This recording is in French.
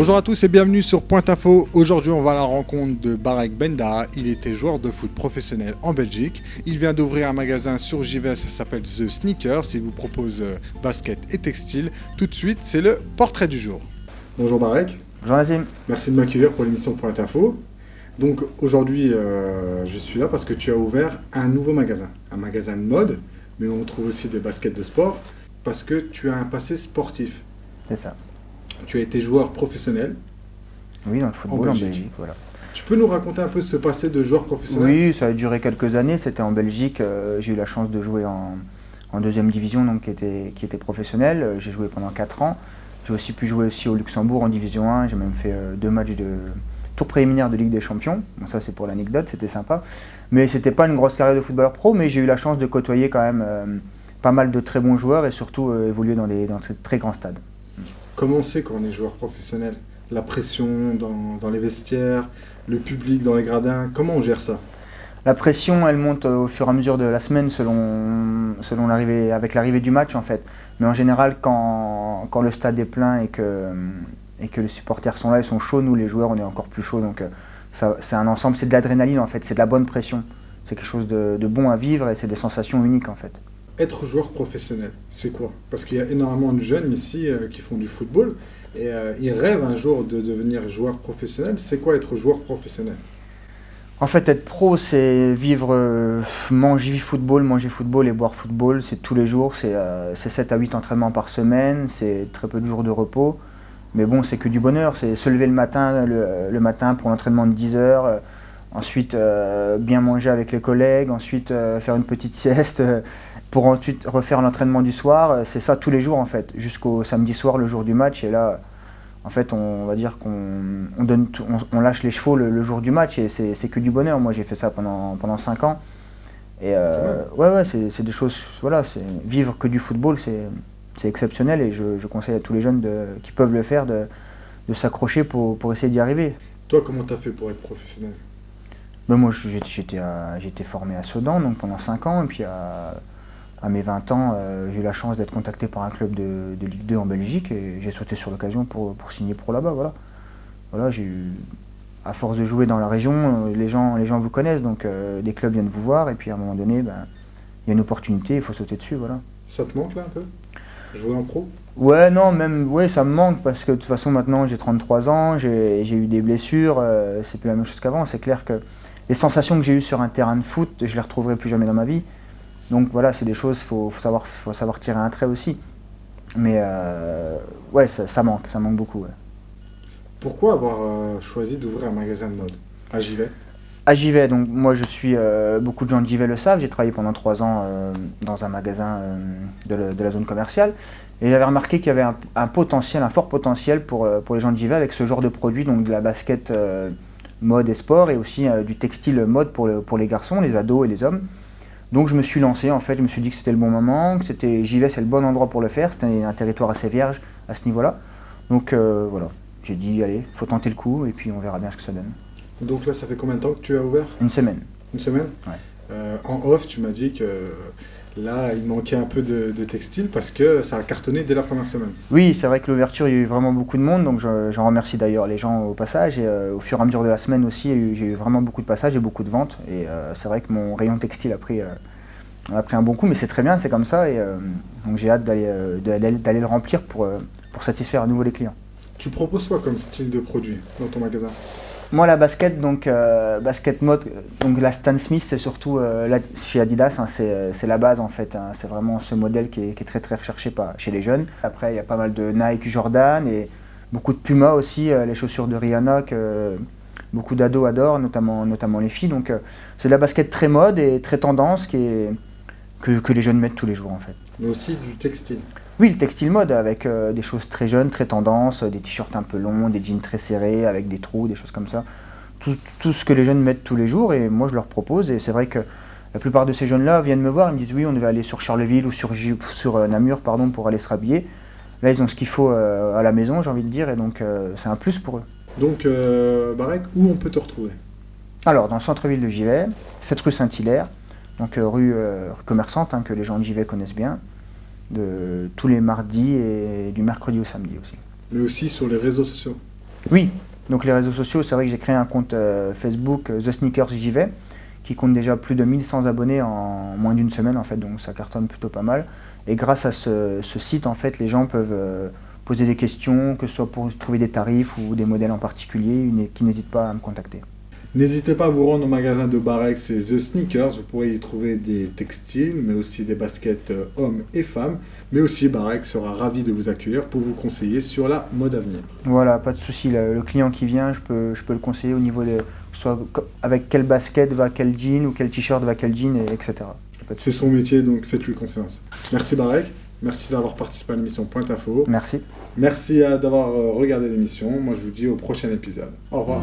Bonjour à tous et bienvenue sur Point Info. Aujourd'hui, on va à la rencontre de Barek Benda. Il était joueur de foot professionnel en Belgique. Il vient d'ouvrir un magasin sur Givet, ça s'appelle The Sneakers. Il vous propose basket et textile. Tout de suite, c'est le portrait du jour. Bonjour Barek. Bonjour Nazim. Merci de m'accueillir pour l'émission Point Info. Donc aujourd'hui, je suis là parce que tu as ouvert un nouveau magasin. Un magasin de mode, mais on trouve aussi des baskets de sport parce que tu as un passé sportif. C'est ça. Tu as été joueur professionnel. Oui, dans le football en Belgique, voilà. Tu peux nous raconter un peu ce passé de joueur professionnel? Oui, ça a duré quelques années. C'était en Belgique. J'ai eu la chance de jouer en deuxième division, donc qui était professionnel. J'ai joué pendant 4 ans. J'ai aussi pu jouer aussi au Luxembourg en division 1. J'ai même fait 2 matchs de tour préliminaire de Ligue des Champions. Bon, ça c'est pour l'anecdote, c'était sympa. Mais c'était pas une grosse carrière de footballeur pro, mais j'ai eu la chance de côtoyer quand même pas mal de très bons joueurs et surtout évoluer dans de très grands stades. Comment on sait quand on est joueur professionnel? La pression dans les vestiaires, le public dans les gradins, comment on gère ça? La pression, elle monte au fur et à mesure de la semaine selon l'arrivée, avec l'arrivée du match en fait. Mais en général, quand le stade est plein et que les supporters sont là, ils sont chauds, nous les joueurs on est encore plus chauds. Donc c'est un ensemble, c'est de l'adrénaline en fait, c'est de la bonne pression. C'est quelque chose de bon à vivre et c'est des sensations uniques en fait. Être joueur professionnel, c'est quoi? Parce qu'il y a énormément de jeunes ici qui font du football et ils rêvent un jour de devenir joueur professionnel. C'est quoi être joueur professionnel? En fait, être pro, c'est vivre, manger football et boire football. C'est tous les jours, c'est 7 à 8 entraînements par semaine, c'est très peu de jours de repos. Mais bon, c'est que du bonheur, c'est se lever le matin pour l'entraînement de 10 heures, ensuite bien manger avec les collègues, ensuite faire une petite sieste, pour ensuite refaire l'entraînement du soir. C'est ça tous les jours en fait, jusqu'au samedi soir, le jour du match. Et là, en fait, on va dire on lâche les chevaux le jour du match et c'est que du bonheur. Moi, j'ai fait ça pendant 5 ans. Et ouais, c'est des choses, voilà, vivre que du football, c'est exceptionnel et je conseille à tous les jeunes qui peuvent le faire de s'accrocher pour essayer d'y arriver. Toi, comment tu as fait pour être professionnel? Ben moi, j'étais formé à Sedan donc pendant 5 ans et puis à mes 20 ans, j'ai eu la chance d'être contacté par un club de Ligue 2 en Belgique et j'ai sauté sur l'occasion pour signer pro là-bas. Voilà, à force de jouer dans la région, les gens vous connaissent, donc des clubs viennent vous voir et puis à un moment donné, il y a une opportunité, il faut sauter dessus. Voilà. Ça te manque là un peu? Jouer en pro? Ouais, non, ça me manque parce que de toute façon maintenant j'ai 33 ans, j'ai eu des blessures, c'est plus la même chose qu'avant. C'est clair que les sensations que j'ai eues sur un terrain de foot, je les retrouverai plus jamais dans ma vie. Donc voilà, c'est des choses, faut savoir tirer un trait aussi. Mais ouais, ça manque beaucoup. Ouais. Pourquoi avoir choisi d'ouvrir un magasin de mode à Givet? À Givet, donc moi beaucoup de gens de Givet le savent, j'ai travaillé pendant 3 ans dans un magasin de la zone commerciale. Et j'avais remarqué qu'il y avait un fort potentiel pour les gens de Givet avec ce genre de produits, donc de la basket mode et sport et aussi du textile mode pour les garçons, les ados et les hommes. Donc je me suis lancé, en fait, je me suis dit que c'était le bon moment, que Givet c'est le bon endroit pour le faire, c'était un territoire assez vierge à ce niveau-là. Donc voilà, j'ai dit allez, faut tenter le coup et puis on verra bien ce que ça donne. Donc là, ça fait combien de temps que tu as ouvert? Une semaine. Une semaine? Ouais. En off, tu m'as dit que là, il manquait un peu de textile parce que ça a cartonné dès la première semaine. Oui, c'est vrai que l'ouverture, il y a eu vraiment beaucoup de monde, donc j'en remercie d'ailleurs les gens au passage. Et au fur et à mesure de la semaine aussi, j'ai eu vraiment beaucoup de passages et beaucoup de ventes. Et c'est vrai que mon rayon textile a pris un bon coup, mais c'est très bien, c'est comme ça. Et donc j'ai hâte d'aller le remplir pour satisfaire à nouveau les clients. Tu proposes quoi comme style de produit dans ton magasin? Moi, la basket, donc basket mode, donc la Stan Smith, c'est surtout chez Adidas, hein, c'est la base en fait. Hein, c'est vraiment ce modèle qui est très très recherché chez les jeunes. Après, il y a pas mal de Nike, Jordan et beaucoup de Puma aussi, les chaussures de Rihanna que beaucoup d'ados adorent, notamment les filles. Donc c'est de la basket très mode et très tendance que les jeunes mettent tous les jours en fait. Mais aussi du textile. Oui, le textile mode avec des choses très jeunes, très tendance, des t-shirts un peu longs, des jeans très serrés avec des trous, des choses comme ça. Tout ce que les jeunes mettent tous les jours et moi je leur propose et c'est vrai que la plupart de ces jeunes-là viennent me voir, ils me disent oui on devait aller sur Charleville ou sur Namur pour aller se rhabiller. Là ils ont ce qu'il faut à la maison j'ai envie de dire et donc c'est un plus pour eux. Donc Barek, où on peut te retrouver? Alors dans le centre-ville de Givet, 7 rue Saint-Hilaire, donc rue commerçante hein, que les gens de Givet connaissent bien. Tous les mardis et du mercredi au samedi aussi. Mais aussi sur les réseaux sociaux. Oui, donc les réseaux sociaux, c'est vrai que j'ai créé un compte Facebook, The Sneakers J'y vais, qui compte déjà plus de 1100 abonnés en moins d'une semaine en fait, donc ça cartonne plutôt pas mal. Et grâce à ce site, en fait, les gens peuvent poser des questions, que ce soit pour trouver des tarifs ou des modèles en particulier, qui n'hésitent pas à me contacter. N'hésitez pas à vous rendre au magasin de Barex et The Sneakers, vous pourrez y trouver des textiles, mais aussi des baskets hommes et femmes. Mais aussi Barex sera ravi de vous accueillir pour vous conseiller sur la mode à venir. Voilà, pas de souci, le client qui vient, je peux le conseiller au niveau de, soit avec quelle basket va quel jean ou quel t-shirt va quel jean, etc. C'est son métier, donc faites-lui confiance. Merci Barek, merci d'avoir participé à l'émission Pointe Info. Merci. Merci d'avoir regardé l'émission. Moi je vous dis au prochain épisode. Au revoir.